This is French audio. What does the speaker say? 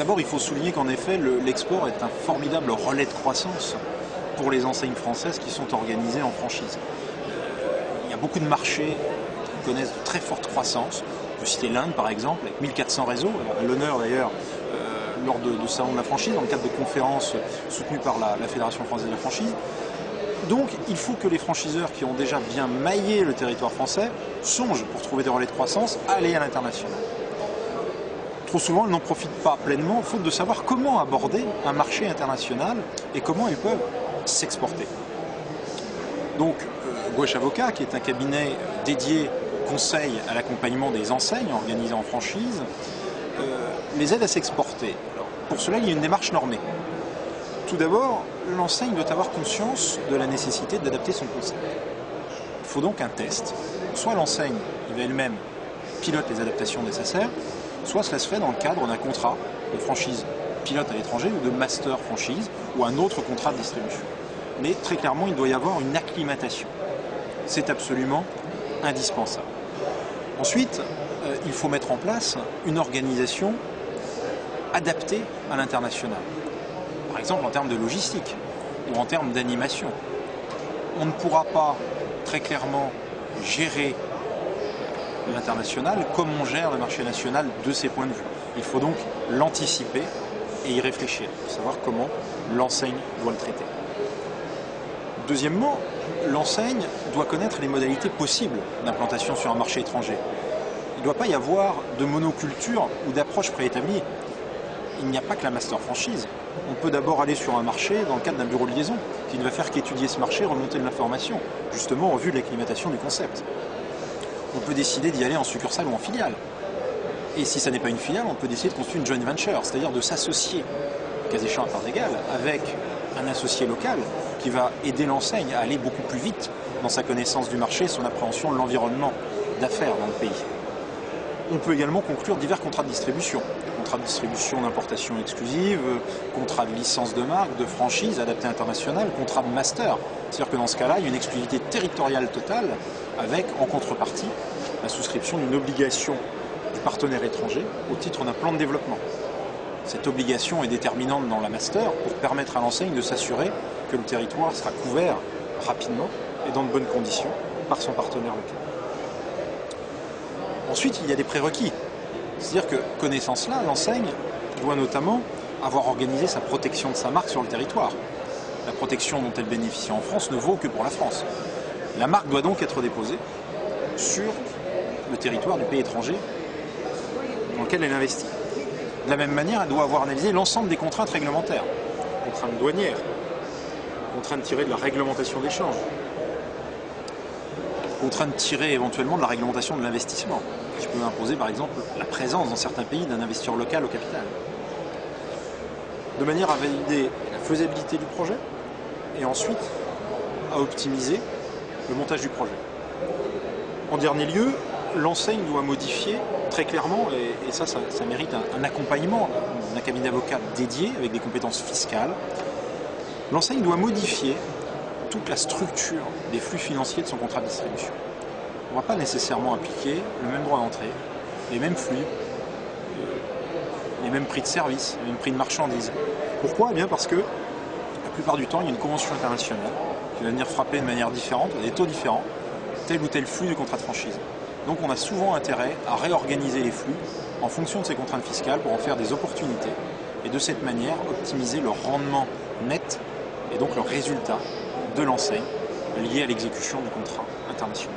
D'abord, il faut souligner qu'en effet, l'export est un formidable relais de croissance pour les enseignes françaises qui sont organisées en franchise. Il y a beaucoup de marchés qui connaissent de très fortes croissances. On peut citer l'Inde, par exemple, avec 1400 réseaux, à l'honneur d'ailleurs, lors de Salon de la franchise, dans le cadre de conférences soutenues par la Fédération française de la franchise. Donc, il faut que les franchiseurs qui ont déjà bien maillé le territoire français songent, pour trouver des relais de croissance, à aller à l'international. Trop souvent, ils n'en profitent pas pleinement, faute de savoir comment aborder un marché international et comment ils peuvent s'exporter. Donc, Gouache Avocat, qui est un cabinet dédié au conseil à l'accompagnement des enseignes organisées en franchise, les aide à s'exporter. Pour cela, il y a une démarche normée. Tout d'abord, l'enseigne doit avoir conscience de la nécessité d'adapter son concept. Il faut donc un test. Soit l'enseigne, elle-même, pilote les adaptations nécessaires, soit cela se fait dans le cadre d'un contrat de franchise pilote à l'étranger ou de master franchise ou un autre contrat de distribution. Mais très clairement, il doit y avoir une acclimatation. C'est absolument indispensable. Ensuite, il faut mettre en place une organisation adaptée à l'international. Par exemple, en termes de logistique ou en termes d'animation. On ne pourra pas très clairement gérer l'international comme on gère le marché national de ces points de vue. Il faut donc l'anticiper et y réfléchir, pour savoir comment l'enseigne doit le traiter. Deuxièmement, l'enseigne doit connaître les modalités possibles d'implantation sur un marché étranger. Il ne doit pas y avoir de monoculture ou d'approche préétablie. Il n'y a pas que la master franchise. On peut d'abord aller sur un marché dans le cadre d'un bureau de liaison qui ne va faire qu'étudier ce marché, remonter de l'information, justement en vue de l'acclimatation du concept. On peut décider d'y aller en succursale ou en filiale. Et si ça n'est pas une filiale, on peut décider de constituer une joint venture, c'est-à-dire de s'associer, cas échéant à parts égales, avec un associé local qui va aider l'enseigne à aller beaucoup plus vite dans sa connaissance du marché, son appréhension de l'environnement d'affaires dans le pays. On peut également conclure divers contrats de distribution. Contrats de distribution d'importation exclusive, contrats de licence de marque, de franchise adapté international, contrats de master. C'est-à-dire que dans ce cas-là, il y a une exclusivité territoriale totale avec, en contrepartie, la souscription d'une obligation du partenaire étranger au titre d'un plan de développement. Cette obligation est déterminante dans la master pour permettre à l'enseigne de s'assurer que le territoire sera couvert rapidement et dans de bonnes conditions par son partenaire local. Ensuite, il y a des prérequis. C'est-à-dire que, connaissant cela, l'enseigne doit notamment avoir organisé sa protection de sa marque sur le territoire. La protection dont elle bénéficie en France ne vaut que pour la France. La marque doit donc être déposée sur le territoire du pays étranger dans lequel elle investit. De la même manière, elle doit avoir analysé l'ensemble des contraintes réglementaires, contraintes douanières, contraintes tirées de la réglementation d'échange, contraintes tirées éventuellement de la réglementation de l'investissement, qui peut imposer par exemple la présence dans certains pays d'un investisseur local au capital. De manière à valider la faisabilité du projet et ensuite à optimiser le montage du projet. En dernier lieu, l'enseigne doit modifier très clairement, et ça mérite un accompagnement d'un cabinet d'avocats dédié avec des compétences fiscales. L'enseigne doit modifier toute la structure des flux financiers de son contrat de distribution. On ne va pas nécessairement appliquer le même droit d'entrée, les mêmes flux, les mêmes prix de service, les mêmes prix de marchandises. Pourquoi? Eh bien parce que la plupart du temps, il y a une convention internationale qui va venir frapper de manière différente, à des taux différents, tel ou tel flux du contrat de franchise. Donc on a souvent intérêt à réorganiser les flux en fonction de ces contraintes fiscales pour en faire des opportunités et de cette manière optimiser le rendement net et donc le résultat de l'enseigne lié à l'exécution du contrat international.